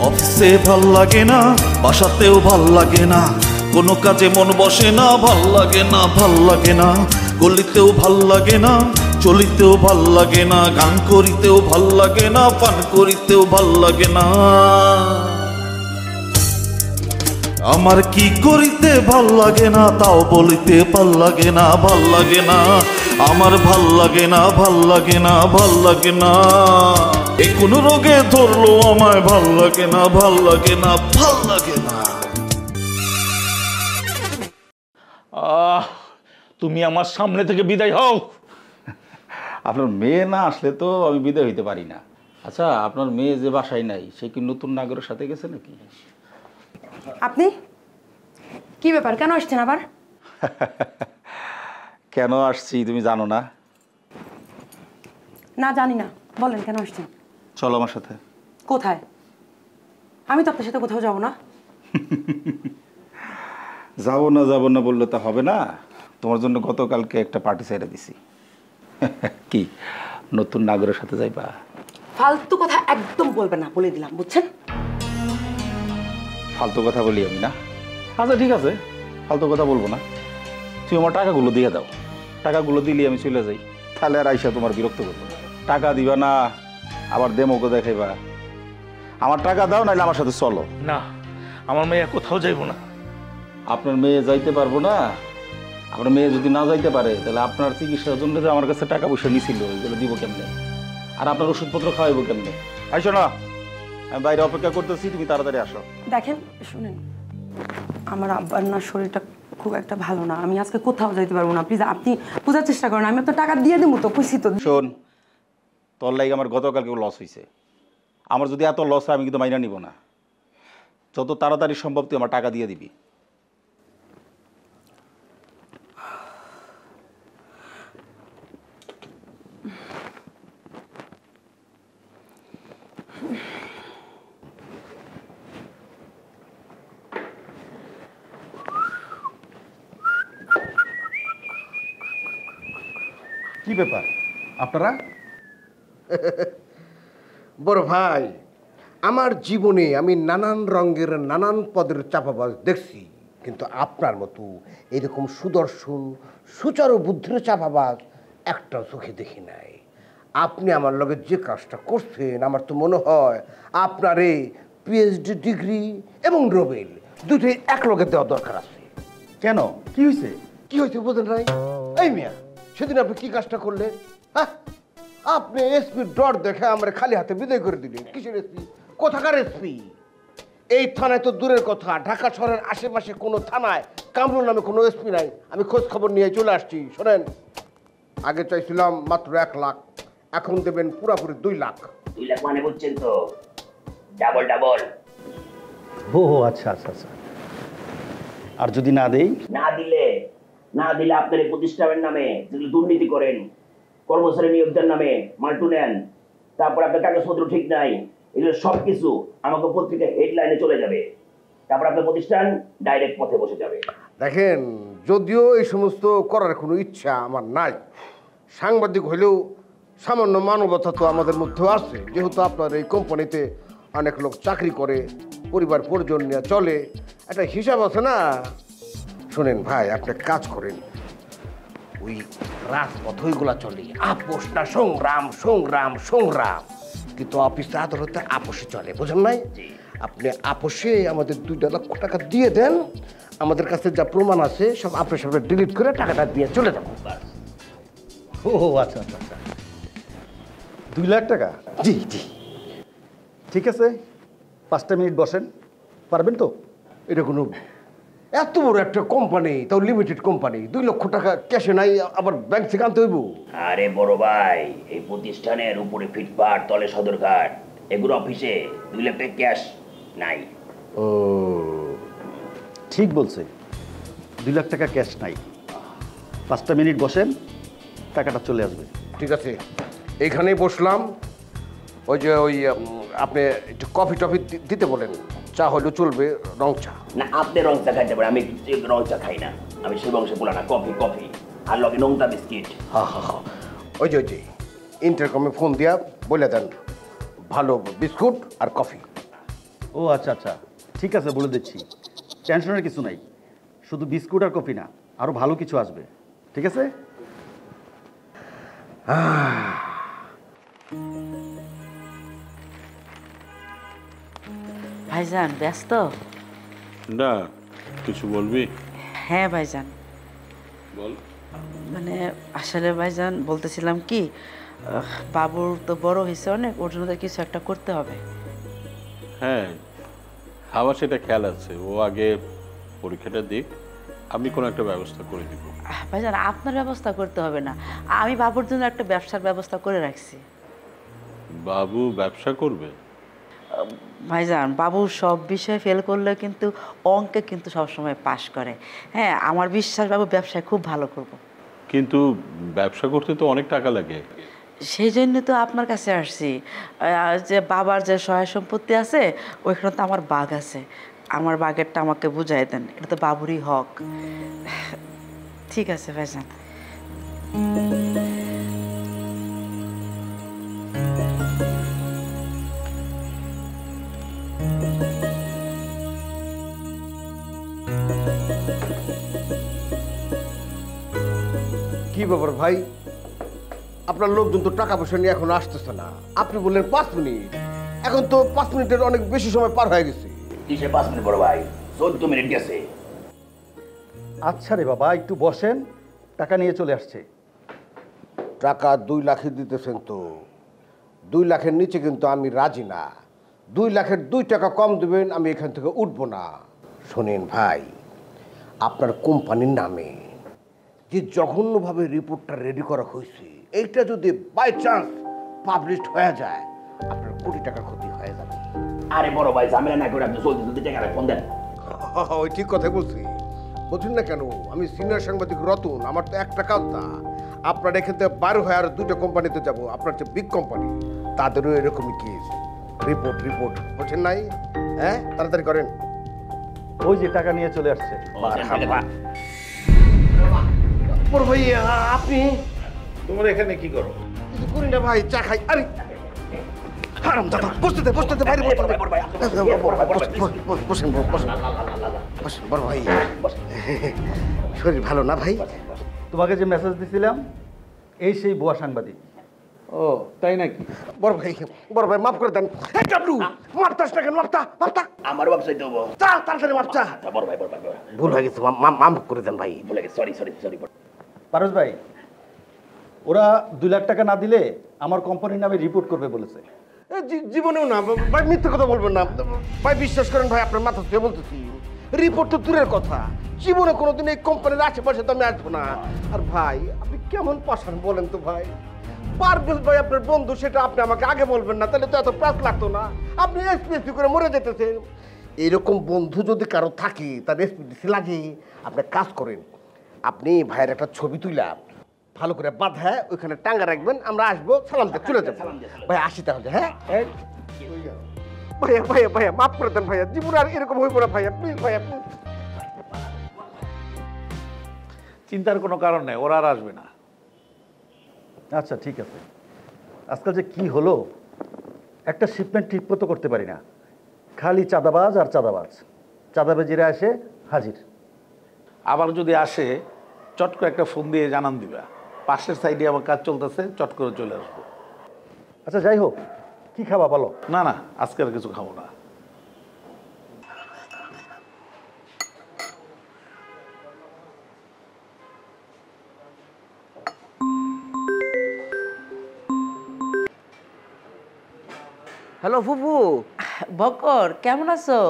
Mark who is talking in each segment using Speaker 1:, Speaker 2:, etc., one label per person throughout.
Speaker 1: অফিসে ভাল লাগে না, বাসাতেও ভাল লাগে না, কোনো কাজে মন বসে না, ভাল লাগে না, ভাল লাগে না, গলিতেও ভাল লাগে না, চলিতেও ভাল লাগে না, গান করিতেও ভাল লাগে না, পান করিতেও ভাল লাগে না। আমার কি করিতে ভাল লাগে না তাও বলিতে ভাল লাগে না, ভাল লাগে না, আমার ভাল লাগে না, ভাল লাগে না, ভাল লাগে না। এ কোন রোগে ধরলো আমায়, ভাল লাগে না, ভাল লাগে না, ভাল লাগে না।
Speaker 2: তুমি আমার সামনে থেকে বিদায় হও।
Speaker 3: আপনার মেয়ে না আসলে তো আমি বিদায় হইতে পারি না। আচ্ছা, আপনার মেয়ে যে বাসায় নাই সে কি নতুন নাগরের সাথে গেছে নাকি?
Speaker 4: আপনি কি ব্যাপার, কেন আসছেন আবার?
Speaker 3: কেন আসছি তুমি জানো না?
Speaker 4: না জানি না, বলেন কেন আসছেন।
Speaker 3: চলো আমার সাথে।
Speaker 4: কোথায়? আমি তো আপনার সাথে কোথাও যাব না।
Speaker 3: যাবো না বললে তো হবে না। তোমার জন্য গতকালকে একটা পার্টি সাইডে দিছি। কি নতুন নাগরের সাথে যাইবা?
Speaker 4: ফালতু কথা একদম বলবেন না, বলে দিলাম, বুঝছেন?
Speaker 3: ফালতু কথা বলি আমি না? আচ্ছা ঠিক আছে, ফালতু কথা বলবো না। তুমি আমার টাকাগুলো দিয়ে দাও, টাকাগুলো দিলে আমি চলে যাই, তাহলে আর আইসা তোমার বিরক্ত করবো না। টাকা দিবা না, আবার দেমোকে দেখাইবা। আমার টাকা দাও, নাহলে আমার সাথে চলো।
Speaker 2: না, আমার মেয়ে কোথাও যাইবো না।
Speaker 3: আপনার মেয়ে যাইতে পারবো না? আপনার মেয়ে যদি না যাইতে পারে তাহলে আপনার চিকিৎসার জন্য যে আমার কাছে টাকা পয়সা নিছিল ওইগুলো দিব কেমনে? আর আপনার ওষুধপত্র খাওয়াইবো কেমনে? আইসো না, আমি বাইরে অপেক্ষা করতেছি, তুমি তাড়াতাড়ি আসো।
Speaker 4: দেখেন শুনেন, আমার আব্বার না শরীরটা খুব একটা ভালো না, আমি আজকে কোথাও যাইতে পারবো না। প্লিজ আপনি বোঝার চেষ্টা করেন, আমি আপনার টাকা দিয়ে দেবো তো, কইছি তো।
Speaker 3: শোন, তোর লাগে আমার গতকালকে লস হয়েছে। আমার যদি এত লস হয় আমি কিন্তু মাইনা নিব না। যত তাড়াতাড়ি সম্ভব তুই আমার টাকা দিয়ে দিবি।
Speaker 5: কি ব্যাপার আপনারা?
Speaker 6: বড় ভাই, আমার জীবনে আমি নানান রঙের নানান পদের চাপাবাজ দেখছি, কিন্তু আপনার মতো এরকম সুদর্শন সুচারু বুদ্ধির চাপাবাজ একটা চোখে দেখি নাই। আপনি আমার লগে যে কাজটা করছেন, আমার তো মনে হয় আপনার এই পিএইচডি ডিগ্রি এবং নোবেল দুটোই এক লগে দেওয়া দরকার আছে।
Speaker 5: কেন, কি হয়েছে?
Speaker 6: কি হয়েছে বোঝেন নাই? এই মিয়া, সেদিন আপনি কি কাজটা করলেন? হ্যাঁ, আপনি এসপির ডর দেখে আমার খালি হাতে বিদায় করে দিলেন। কিসের এসপি? কোথাকার এসপি? এই থানায় তো দূরের কথা, ঢাকা শহরের আশেপাশে কোনো থানায় কামরুল নামে কোনো এসপি নাই। আমি খোঁজ খবর নিয়ে চলে আসছি। শোনেন, আগে চাইছিলাম মাত্র 1 লাখ, এখন দেবেন পুরাপুরি 2 লাখ।
Speaker 7: 2 লাখ মানে বুঝছেন তো, ডাবল ডাবল।
Speaker 5: ও আচ্ছা আচ্ছা আচ্ছা। আর যদি না দেই?
Speaker 7: না দিলে আপনার এই প্রতিষ্ঠানের নামে যেগুলো দুর্নীতি করেন, কর্মচারী নিয়োগদের নামে মাল্টু নেন, তারপর আপনার কাগজপত্র ঠিক নাই, এগুলো সবকিছু আমাকে পত্রিকায় হেডলাইনে চলে যাবে। তারপর আপনার প্রতিষ্ঠান ডাইরেক্ট পথে বসে যাবে।
Speaker 6: দেখেন, যদিও এই সমস্ত করার কোনো ইচ্ছা আমার নাই, সাংবাদিক হইলেও সামান্য মানবতা তো আমাদের মধ্যেও আছে। যেহেতু আপনার এই কোম্পানিতে অনেক লোক চাকরি করে, পরিবার পরিজন নিয়ে চলে, একটা হিসাব আছে না। শোনেন ভাই, আপনি কাজ করেন, ওই রাজপথ ওইগুলা চলে, আপোষ না সংগ্রাম, সংগ্রাম সংগ্রাম, কিন্তু অফিসে আদালতে আপোষে চলে, বুঝেন নাই? আপনি আপোষে আমাদের 2 লাখ টাকা দিয়ে দেন, আমাদের কাছে যা প্রমাণ আছে সব আপনার সামনে ডিলিট করে টাকাটা দিয়ে চলে যাবো।
Speaker 5: ও আচ্ছা আচ্ছা আচ্ছা, 2 লাখ টাকা?
Speaker 6: জি জি,
Speaker 5: ঠিক আছে, 5টা মিনিট বসেন, পারবেন তো?
Speaker 6: এটা কোনো এত বড় একটা কোম্পানি, তাও লিমিটেড কোম্পানি, 2 লক্ষ টাকা ক্যাশে নাই, আবার ব্যাংক থেকে আনতে হইব?
Speaker 7: আরে বড় ভাই, এই প্রতিষ্ঠানের উপরে ফিটপাট, তলে সদরঘাট, এগুলো অফিসে 2 লাখ টাকা ক্যাশ নাই।
Speaker 6: ও
Speaker 5: ঠিক বলছে, 2 লাখ টাকা ক্যাশ নাই। 5টা মিনিট বসেন, টাকাটা চলে আসবে।
Speaker 6: ঠিক আছে, এইখানেই বসলাম। ওই আপনি একটু কফি টফি দিতে বলেন, চা হলেও চলবে, রং চা।
Speaker 7: না, আপনি রং চা খাইতে পারেন, আমি রং চা খাই না, আমি সেই বংশে বলা না। কফি কফি আর লগে নোংটা বিস্কিট।
Speaker 6: হা, ওই যে ইন্টারকমে ফোন দিয়া বলে দেন, ভালো বিস্কুট আর কফি।
Speaker 5: ও আচ্ছা আচ্ছা, ঠিক আছে, বলে দিচ্ছি। টেনশনের কিছু নাই, শুধু বিস্কুট আর কফি না, আরও ভালো কিছু আসবে, ঠিক আছে?
Speaker 8: ভাইজান ব্যস্ত?
Speaker 9: না, কিছু বলবি?
Speaker 8: হ্যাঁ ভাইজান,
Speaker 9: বল।
Speaker 8: মানে আসলে ভাইজান বলতেছিলাম কি, বাবুর তো বড় হয়েছে অনেক, ওর জন্য তো কিছু একটা করতে হবে।
Speaker 9: হ্যাঁ, আমার সেটা খেয়াল আছে। ও আগে পরীক্ষাটা দিক, আমি কোনো একটা ব্যবস্থা করে দিব।
Speaker 8: ভাইজান আপনার ব্যবস্থা করতে হবে না, আমি বাবুর জন্য একটা ব্যবসার ব্যবস্থা করে রাখছি।
Speaker 9: বাবু ব্যবসা করবে?
Speaker 8: ভাইজান বাবু সব বিষয়ে ফেল করলে কিন্তু অঙ্কে কিন্তু সবসময় পাশ করে। হ্যাঁ, আমার বিশ্বাস বাবু ব্যবসায় খুব ভালো করব।
Speaker 9: কিন্তু ব্যবসা করতে তো অনেক টাকা লাগে।
Speaker 8: সেই জন্য তো আপনার কাছে আসছি, যে বাবার যে সহায় সম্পত্তি আছে ওইখানে তো আমার বাঘ আছে, আমার বাঘেরটা আমাকে বুঝাই দেন, এটা তো বাবুরই হক। ঠিক আছে ভাইজান।
Speaker 6: কি ব্যাপার ভাই, আপনার লোকজন তো টাকা পয়সা নিয়ে এখন আসতেছে না। আপনি বললেন 5 মিনিট, এখন তো 5 মিনিটের অনেক বেশি সময় পার হয়ে গেছে।
Speaker 7: কিসে 5 মিনিট বড় ভাই, 14 মিনিট গেছে।
Speaker 5: আচ্ছা রে বাবা, একটু বসেন, টাকা নিয়ে চলে আসছে।
Speaker 6: টাকা 2 লাখই দিতেছেন তো? 2 লাখের নিচে কিন্তু আমি রাজি না। 2 লাখের 2 টাকা কম দেবেন, আমি এখান থেকে উঠবো না। শোনেন ভাই, আপনার কোম্পানির নামে যে জঘন্যভাবে রিপোর্টটা রেডি করা হয়েছে, এইটা যদি বাই চান্স পাবলিশড হয়ে যায়, আপনার কোটি টাকা ক্ষতি হয়ে যাবে।
Speaker 7: আরে বড় ভাই, ঝামেলা না করে আপনি জলদি টাকা ফোন দেন।
Speaker 6: ওই ঠিক কথাই বলছি, বুঝুন না কেন? আমি সিনিয়র সাংবাদিক রতন, আমার তো একটা কাজ না। আপনার এখান থেকে 12 হয়ে আর 2টা কোম্পানিতে যাব, আপনার যে বিগ কোম্পানি তাদেরও এরকমই কেস। রিপোর্ট রিপোর্ট বুঝছেন নাই? হ্যাঁ, তাড়াতাড়ি করেন।
Speaker 5: ওই যে টাকা নিয়ে চলে আসছে।
Speaker 6: বড় ভাই, আপনি
Speaker 2: তোমরা এখানে কি করো?
Speaker 6: কিছু করি না ভাই, চা খাই। আরে হারাম দাদা, বসতে দে বাইরে বসতে দে। বসেন বসেন বড় ভাই। শরীর ভালো না ভাই?
Speaker 5: তোমাকে যে মেসেজ দিছিলাম, এই সেই ভুয়া সাংবাদিক।
Speaker 2: ও তাই নাকি?
Speaker 6: বড় ভাই মাফ করে দেন। এই ডাবলু, মাপতাস না কেন? মাপতা।
Speaker 7: আমার ব্যবসায় দেবো।
Speaker 6: চা তাড়াতাড়ি মাপচা।
Speaker 7: বড় ভাই,
Speaker 6: ভুল হয়ে গেছে, মাফ করে দেন ভাই।
Speaker 7: ভুলে গেছি, সরি।
Speaker 5: পারস ভাই, ওরা 2 লাখ টাকা না দিলে আমার কোম্পানির নামে রিপোর্ট করবে বলেছে।
Speaker 6: জীবনেও না ভাই, মিথ্যে কথা বলবেন না ভাই। বিশ্বাস করেন ভাই, আপনার মাথা থেকে বলতেছি, রিপোর্ট তো দূরের কথা, জীবনে কোনোদিন এই কোম্পানির আশেপাশে তো আমি আসবো না। আর ভাই, আপনি কেমন পাশান বলেন তো ভাই? পারভেজ ভাই আপনার বন্ধু, সেটা আপনি আমাকে আগে বলবেন না, তাহলে তো এত প্রাস লাগতো না। আপনি এসপিএসপি করে মরে যেতেছেন। এরকম বন্ধু যদি কারো থাকে, তার এসপিডিসি লাগে। আপনি কাজ করেন, আপনি ভাইয়ের একটা ছবি তুলে ভালো করে বাঁধায় ওইখানে টাঙ্গা রাখবেন, আমরা আসবো, সালাম দিয়ে চলে যাবো। ভাই আসি তাহলে। হ্যাঁ ভাইয়া মাফ করে দেন ভাইয়া, জীবন আর এরকম হইব না ভাইয়া, প্লিজ ভাইয়া প্লিজ।
Speaker 2: চিন্তার কোনো কারণ নেই, ওরা আর আসবে না।
Speaker 5: আচ্ছা ঠিক আছে, আজকাল যে কি হলো, একটা শিপমেন্ট ঠিক মতো করতে পারি না, খালি চাঁদাবাজ আর চাঁদাবাজ। চাঁদাবাজিরা আসে হাজির।
Speaker 2: আবার যদি আসে, চট করে একটা ফোন দিয়ে জানান দিবা, পাশের সাইডে আমার কাজ চলতেছে, চট করে চলে আসবো।
Speaker 5: আচ্ছা যাই হোক, কি খাবা বলো?
Speaker 2: না আজকে আর কিছু খাবো না।
Speaker 10: হ্যালো ফুপু।
Speaker 8: বকর, কেমন আছো?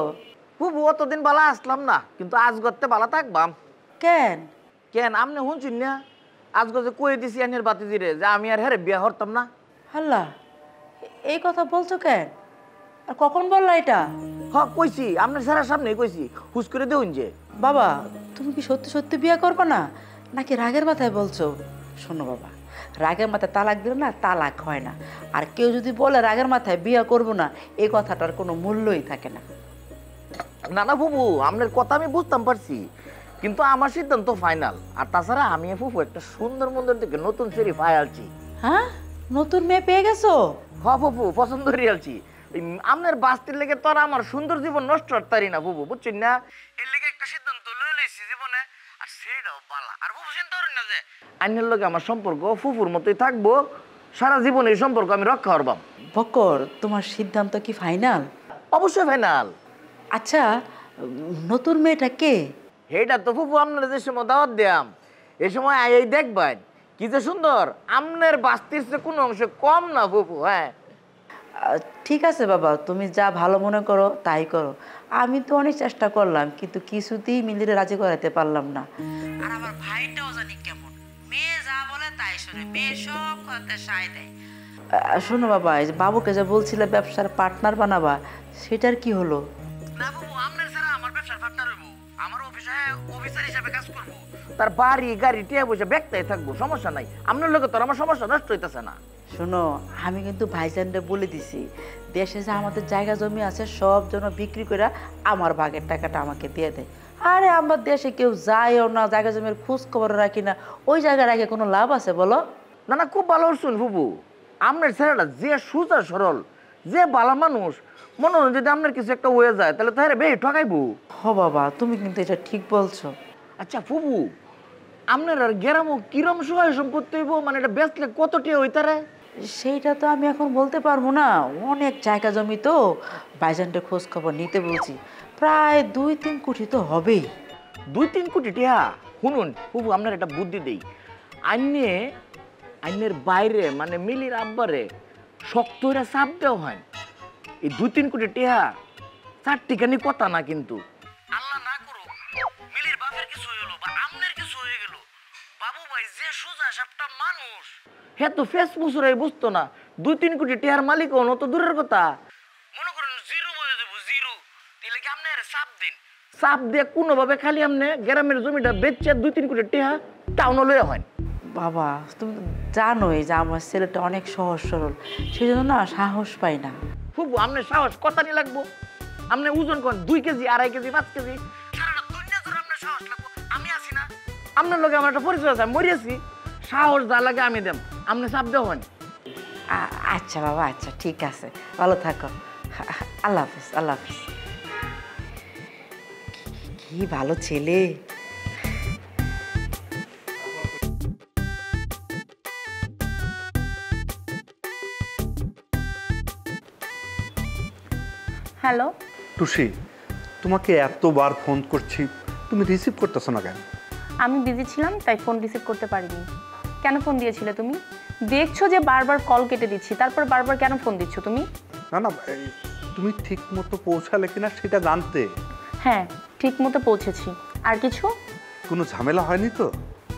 Speaker 10: ফুপু অতদিন বালা আসলাম না, কিন্তু আজ গতে বালা থাকবাম।
Speaker 8: কেন?
Speaker 10: আমনে শুনছুন না, আজ গতে কয়ে দিছি আনের বাতিজিরে যে আমি আর হ্যাঁ বিয়া হরতাম না।
Speaker 8: আল্লাহ, এই কথা বলছো কেন? আর কখন বললা এটা?
Speaker 10: কইছি, আপনার সারা সামনে কইছি, হুস করে দেউন যে।
Speaker 8: বাবা, তুমি কি সত্যি সত্যি বিয়ে করবে না, নাকি রাগের মাথায় বলছো? শোনো বাবা, রাগের মাথায় তালাক দিলে না তালাক হয় না। আর কেউ যদি বলে রাগের মাথায় বিয়ে করবো না, এই কথাটার কোনো মূল্যই থাকে না।
Speaker 10: না ফুপু, আপনার কথা আমি বুঝতাম পারছি, কিন্তু আমার সিদ্ধান্ত ফাইনাল। আর তাছাড়া আমি ফুপু একটা সুন্দর মন্দির থেকে নতুন সেরি পাই আলছি।
Speaker 8: হ্যাঁ, নতুন মেয়ে পেয়ে গেছো?
Speaker 10: ফুপু পছন্দ করে আলছি। আপনার বাস্তির লেগে তো আর আমার সুন্দর জীবন নষ্ট করতারি না বুবু, বুঝছেন না? এর লেগে একটা সিদ্ধান্ত লয়ে লইছি জীবনে, আর সেইটাও বালা। আর বুবু চিন্তা করেন না যে আইনের লগে আমার সম্পর্ক ফুফুর মতোই থাকবো, সারা জীবন এই সম্পর্ক আমি রক্ষা করবাম।
Speaker 8: বকর, তোমার সিদ্ধান্ত কি ফাইনাল?
Speaker 10: অবশ্যই ফাইনাল।
Speaker 8: আচ্ছা, নতুন মেয়েটা কে?
Speaker 10: এইটা তো ফুফু আপনার যে সময় দাওয়াত দিয়াম, এই সময় এই দেখবেন কি যে সুন্দর। আপনার বাস্তির চেয়ে কোনো অংশে কম না ফুফু। হ্যাঁ
Speaker 8: ঠিক আছে বাবা, তুমি যা ভালো মনে করো তাই করো। আমি তো অনেক চেষ্টা করলাম, কিন্তু কিছুতেই মিলিরে রাজি করাতে পারলাম না। আর আমার ভাইটাও জানি কেমন, মেয়ে যা বলে তাই শুনে, মেয়ে সব কথাতে সায় দেয়। শোনো বাবা, এই যে বাবুকে যে বলছিলে ব্যবসার পার্টনার বানাবা, সেটার কি হলো?
Speaker 10: না বাবু, আপনার ছাড়া আমার ব্যবসার পার্টনার হইব, আমার অফিসে অফিসার হিসেবে কাজ করব, তার বাড়ি গাড়ি টিয়া বসে ব্যক্তাই থাকবো, সমস্যা নাই। আপনার লোকে তো আমার সমস্যা নষ্ট হইতেছে না।
Speaker 8: শোনো, আমি কিন্তু ভাইজানরে বলে দিছি, দেশে যে আমাদের জায়গা জমি আছে সব যেন বিক্রি করে আমার ভাগের টাকাটা আমাকে দিয়ে দেয়। আরে আমার দেশে কেউ যায়ও না, জায়গা জমির খোঁজ খবর রাখি না, ওই জায়গায় রেখে কোনো লাভ আছে বলো?
Speaker 10: না না, খুব ভালো শুন ফুবু, আপনার ছেলেটা যে সুজা সরল, যে ভালো মানুষ, মনে হয় যদি আপনার কিছু একটা হয়ে যায় তাহলে তো হ্যাঁ বে ঠকাইবো।
Speaker 8: হ বাবা, তুমি কিন্তু এটা ঠিক বলছো।
Speaker 10: আচ্ছা ফুবু, আপনার আর গ্রামও কিরম সহায় সম্পত্তি হইব, মানে এটা বেচলে কত টিয়া হইতারে?
Speaker 8: সেইটা তো আমি এখন বলতে পারবো না, অনেক জায়গা জমি তো, ভাইজানটা খোঁজ খবর নিতে বলছি, প্রায় 2-3 কোটি তো হবেই।
Speaker 10: 2-3 কোটি টিয়া? শুনুন ফুবু, আপনার একটা বুদ্ধি দেই, আইনের বাইরে মানে মিলির আব্বারে শক্ত হইরা চাপ দেওয়া হয়। এই 2-3 কোটি টিয়া 4 টিকানি কথা না, কিন্তু আল্লাহ না করুক মিলির বাপের কিছু হয়ে গেল বা আমনের কিছু হয়ে গেল, বাবু ভাই যে সোজা সাপটা মানুষ, হে তো ফেস মুসুরাই বুঝতো না 2-3 কোটি টিয়ার মালিক হনো তো দূরের কথা, মনে করেন জিরো বলে দেবো, জিরো। তাহলে কি আপনি চাপ দিন, চাপ দিয়ে কোনোভাবে খালি আপনি গ্রামের জমিটা বেচে 2-3 কোটি টিয়া টাউনে লইয়া হয়।
Speaker 8: বাবা, তুমি তো জানোই যে আমার ছেলেটা অনেক সহজ সরল, সেই জন্য না সাহস পাই না।
Speaker 10: ফুবু, আপনার সাহস কথা নিয়ে লাগবো, আপনি ওজন করেন 2 কেজি, 2.5 কেজি, 5 কেজি, সারাটা দুনিয়া জুড়ে আপনার সাহস লাগবো। আমি আছি না, আপনার লোকে আমার একটা পরিচয় আছে, আমি মরিয়াছি, সাহস যা লাগে আমি দেম, আপনি চাপ দেওয়া হন।
Speaker 8: আচ্ছা বাবা, আচ্ছা ঠিক আছে, ভালো থাকো, আল্লাহ হাফিজ। আল্লাহ হাফিজ। কি ভালো ছেলে।
Speaker 11: হ্যালো
Speaker 12: টুসি, তোমাকে এতবার ফোন করছি, তুমি রিসিভ করতেছো না কেন?
Speaker 11: আমি বিজি ছিলাম তাই ফোন রিসিভ করতে পারিনি। কেন ফোন দিয়েছিলে তুমি? দেখছো যে বারবার কল কেটে দিচ্ছি, তারপর বারবার কেন ফোন দিচ্ছ তুমি?
Speaker 12: না না, তুমি ঠিক মতো পৌঁছালে কিনা সেটা জানতে।
Speaker 11: হ্যাঁ, ঠিক মতো পৌঁছেছি। আর কিছু?
Speaker 12: কোনো ঝামেলা হয়নি তো?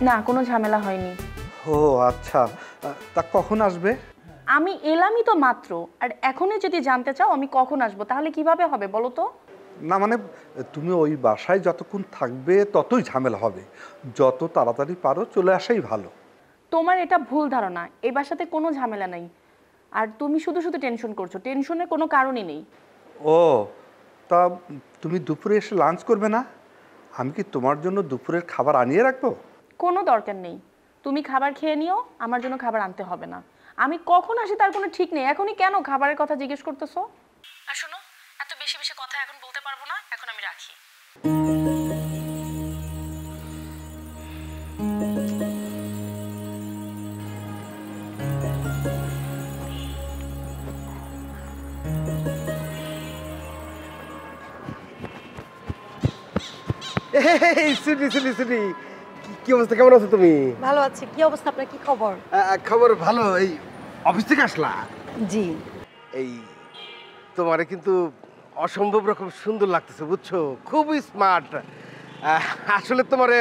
Speaker 11: না, কোনো ঝামেলা হয়নি।
Speaker 12: ও আচ্ছা, তা কখন আসবে?
Speaker 11: আমি এলামই তো মাত্র, আর এখনই যদি জানতে চাও আমি কখন আসবো তাহলে কিভাবে হবে বলো তো?
Speaker 12: না মানে তুমি ওই বাসায় যতক্ষণ থাকবে ততই ঝামেলা হবে, যত তাড়াতাড়ি পারো চলে আসাই ভালো।
Speaker 11: তোমার এটা ভুল ধারণা, এই বাসাতে কোনো ঝামেলা নেই। আর তুমি শুধু শুধু টেনশন করছো, টেনশনের কোনো কারণই নেই।
Speaker 12: ও তা তুমি দুপুরে এসে লাঞ্চ করবে না? আমি কি তোমার জন্য দুপুরের খাবার আনিয়ে রাখবো?
Speaker 11: কোনো দরকার নেই, তুমি খাবার খেয়ে নিও, আমার জন্য খাবার আনতে হবে না। আমি কখন আসি তার কোনো ঠিক নেই, এখনই কেন খাবারের কথা জিজ্ঞেস করতেছো? আর শোনো, এত বেশি বেশি কথা এখন বলতে পারবো না, এখন আমি রাখি।
Speaker 6: কি অবস্থা, কেমন আছো তুমি?
Speaker 13: ভালো আছি। কি অবস্থা আপনার, কি খবর?
Speaker 6: খবর ভালো। এই অফিস থেকে আসলা?
Speaker 13: জি।
Speaker 6: এই তোমারে কিন্তু অসম্ভব রকম সুন্দর লাগতেছে বুঝছো, খুবই স্মার্ট। আসলে তোমারে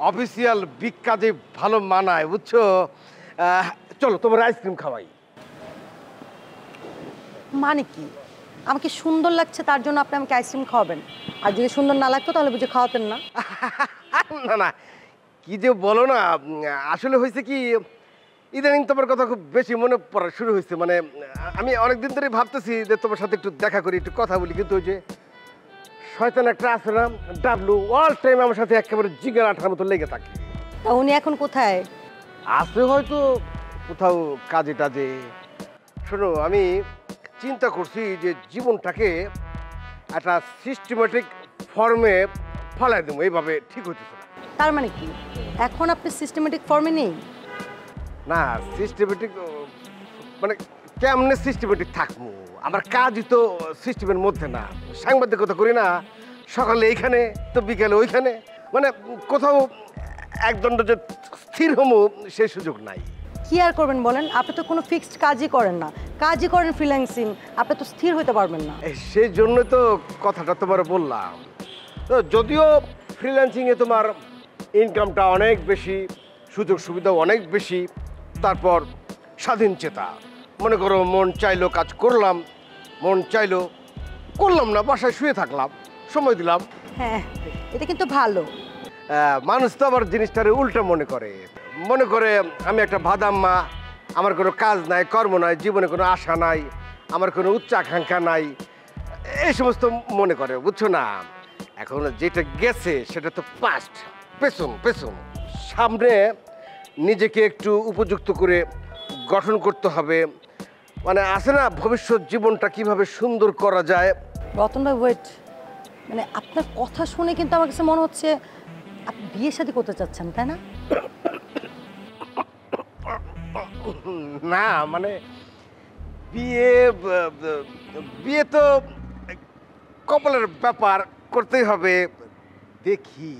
Speaker 6: অফিসিয়াল বিগ কাজে ভালো মানায় বুঝছো। চলো তোমার আইসক্রিম খাওয়াই।
Speaker 13: মানে কি, আমাকে সুন্দর লাগছে তার জন্য আপনি আমাকে আইসক্রিম খাওয়াবেন? আর যদি সুন্দর না লাগতো তাহলে বুঝে খাওয়াতেন না?
Speaker 6: না না, কি যে বলো না, আসলে হয়েছে কি ইদানিং তোমার কথা খুব বেশি মনে পড়া শুরু হয়েছে। মানে আমি অনেকদিন ধরে ভাবতেছি যে তোমার সাথে একটু দেখা করি, একটু কথা বলি, কিন্তু ওই যে শয়তান একটা আছে না ডাবলু, অল টাইম আমার সাথে একেবারে জিগার আঠার মতো লেগে থাকে।
Speaker 13: তা উনি এখন কোথায়?
Speaker 6: আছে হয়তো কোথাও কাজে টাজে। শোনো, আমি চিন্তা করছি যে জীবনটাকে একটা সিস্টেমেটিক ফর্মে ফলাই দেবো, এইভাবে ঠিক হইতেছে না।
Speaker 13: তার মানে কি এখন আপনি সিস্টেমেটিক ফর্মে নেই?
Speaker 6: না সিস্টেমেটিক মানে কেমনে সিস্টেমেটিক থাকবো, আমার কাজই তো সিস্টেমের মধ্যে না। সাংবাদিকতা করি না, সকালে এইখানে তো বিকেলে ওইখানে, মানে কোথাও একদণ্ড যে স্থির হমু সেই সুযোগ নাই।
Speaker 13: কি আর করবেন বলেন, আপনি তো কোনো ফিক্সড কাজই করেন না, কাজই করেন ফ্রিল্যান্সিং, আপনি তো স্থির হতে পারবেন না।
Speaker 6: সেই জন্য তো কথাটা তোমার বললাম। তো যদিও ফ্রিল্যান্সিংয়ে তোমার ইনকামটা অনেক বেশি, সুযোগ সুবিধা অনেক বেশি, তারপর স্বাধীন চেতা, মনে করো মন চাইলো কাজ করলাম, মন চাইলো করলাম না, বাসায় শুয়ে থাকলাম, সময় দিলাম।
Speaker 13: হ্যাঁ, এটা কিন্তু ভালো।
Speaker 6: মানুষ তো আবার জিনিসটারে উল্টো মনে করে আমি একটা ভাদাম্মা, আমার কোনো কাজ নাই, কর্ম নাই, জীবনে কোনো আশা নাই, আমার কোনো উচ্চাকাঙ্ক্ষা নাই, এই সমস্ত মনে করে, বুঝছো না? এখন যেটা গেছে সেটা তো পাস্ট, পেছন সামনে নিজেকে একটু উপযুক্ত করে গঠন করতে হবে। মানে আছে না, ভবিষ্যৎ জীবনটা কিভাবে সুন্দর করা যায়।
Speaker 13: রতন ভাই ওয়েট, মানে আপনার কথা শুনে কিন্তু আমার কাছে মনে হচ্ছে আপনি বিয়ে শাদী করতে চাচ্ছেন, তাই না?
Speaker 6: না মানে বিয়ে তো কপালের ব্যাপার, করতেই হবে। দেখি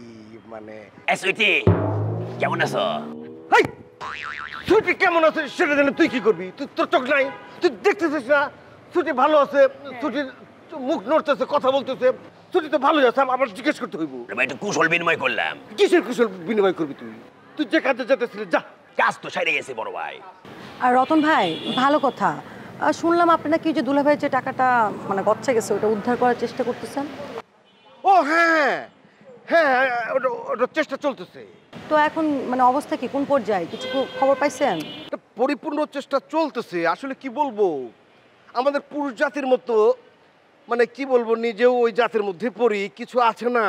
Speaker 6: মানে
Speaker 7: সুইটি কেমন আছো?
Speaker 6: সুইটি কেমন আছে সেটা জানে তুই কি করবি? তুই তোর চোখ নাই, তুই দেখতেছিস না সুইটি ভালো আছে? সুইটির মুখ নড়তেছে, কথা বলতেছে, সুইটি তো ভালোই আছে, আবার জিজ্ঞেস করতে হইব।
Speaker 7: একটু কুশল বিনিময় করলাম।
Speaker 6: কিসের কুশল বিনিময় করবি তুই? তুই যে কাজে যেতেছিলি যা,
Speaker 7: কাজ তো সেরে গেছে বড় ভাই।
Speaker 13: আর রতন ভাই ভালো কথা, শুনলাম আপনি নাকি যে দুলা ভাইয়ের যে টাকাটা মানে গচ্ছা গেছে ওটা উদ্ধার করার চেষ্টা করতেছেন।
Speaker 6: ও হ্যাঁ হ্যাঁ, ওটা চেষ্টা চলতেছে।
Speaker 13: তো এখন মানে অবস্থা কি, কোন পর্যায়ে, কিছু খবর পাইছেন?
Speaker 6: পরিপূর্ণ চেষ্টা চলতেছে। আসলে কি বলবো, আমাদের পুরুষ জাতির মতো মানে কি বলবো, নিজেও ওই জাতের মধ্যে পড়ি। কিছু আছে না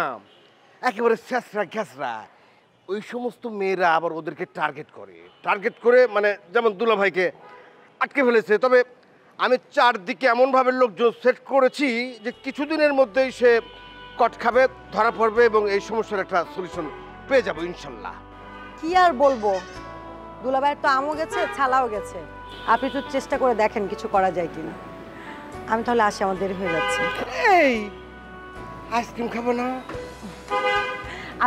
Speaker 6: একেবারে স্যাঁচরা ঘ্যাঁচরা, ওই সমস্ত মেয়েরা আবার ওদেরকে টার্গেট করে মানে যেমন দুলা ভাইকে আটকে ফেলেছে। তবে আমি চারদিকে এমনভাবে লোকজন সেট করেছি যে কিছুদিনের মধ্যেই সে কট খাবে, ধরা পড়বে এবং এই সমস্যার একটা সলিউশন পেয়ে যাবো ইনশাল্লাহ।
Speaker 13: কি আর বলবো, দুলা ভাইয়ের তো আমও গেছে, ছালাও গেছে। আপনি একটু চেষ্টা করে দেখেন কিছু করা যায় কিনা। আমি তাহলে আসি, আমার দেরি হয়ে যাচ্ছে।
Speaker 6: এই আইসক্রিম খাবো না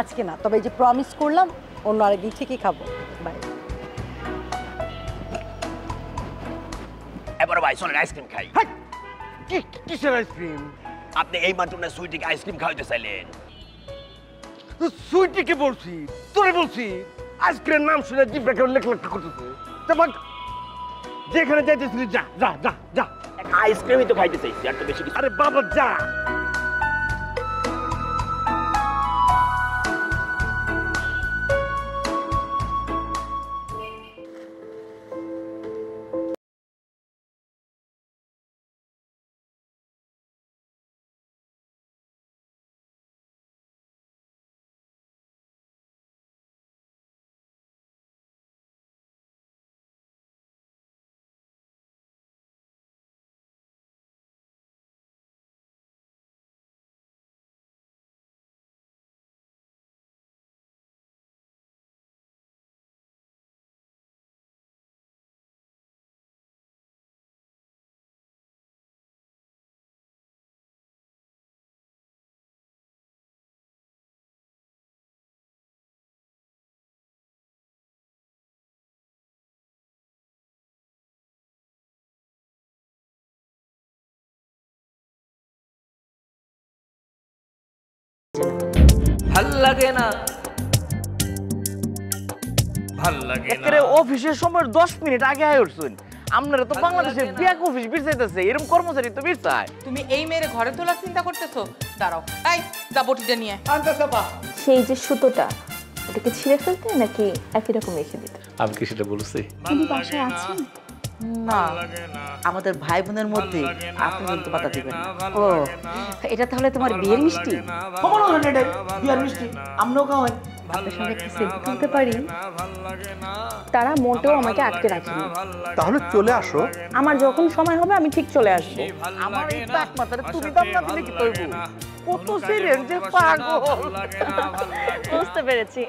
Speaker 13: আজকে না, তবে এই যে প্রমিস করলাম অন্য আরেকদিন ঠিকই খাবো। বাই।
Speaker 7: এবার ভাই চলেন আইসক্রিম খাই।
Speaker 6: কিসের আইসক্রিম?
Speaker 7: আপনি এই মাত্র না সুইটিকে আইসক্রিম খাওয়াইতে চাইলেন।
Speaker 6: সুইটিকে বলছি, তোরে বলছি, আইসক্রিমের নাম শুনে জিভটা কেউ লেখা করতেছে। যেখানে যাইতেছিলি যা যা যা যা,
Speaker 7: আইসক্রিমই তো খাইতে চাইছি, আর তো বেশি কিছু।
Speaker 6: আরে বাবা যা।
Speaker 10: ভাল লাগে না, অফিসের সময় 10 মিনিট আগে আয় উঠছেন। আপনারা তো বাংলাদেশের ব্যাক অফিস বিরসাইতেছে, এরকম কর্মচারী তো বিরসায়।
Speaker 14: তুমি এই মেয়ের ঘরে তোলার চিন্তা করতেছো? দাঁড়াও, এই যা বটিটা নিয়ে।
Speaker 11: সেই যে সুতোটা, ওটাকে ছিঁড়ে ফেলতে নাকি একই রকম রেখে দিতে?
Speaker 2: আমি কি সেটা বলছি?
Speaker 11: তুমি বাসায় আছেন?
Speaker 8: না, আমাদের ভাই বোনের মধ্যে আপনি কিন্তু পাতা দিবেন না। ও, এটা তাহলে তোমার বিয়ের মিষ্টি?
Speaker 10: বিয়ের মিষ্টি আমরাও খাওয়াই,
Speaker 11: আপনার সঙ্গে একটা সেলফি তুলতে পারি? তারা মোটেও আমাকে আটকে রাখেনি।
Speaker 12: তাহলে চলে আসো।
Speaker 11: আমার যখন সময় হবে আমি ঠিক চলে আসবো।
Speaker 10: আমার এই টাক মাথারে তুমি দাম না দিলে কি করবো? কত সিরিয়াস যে পাগল।
Speaker 11: বুঝতে পেরেছি।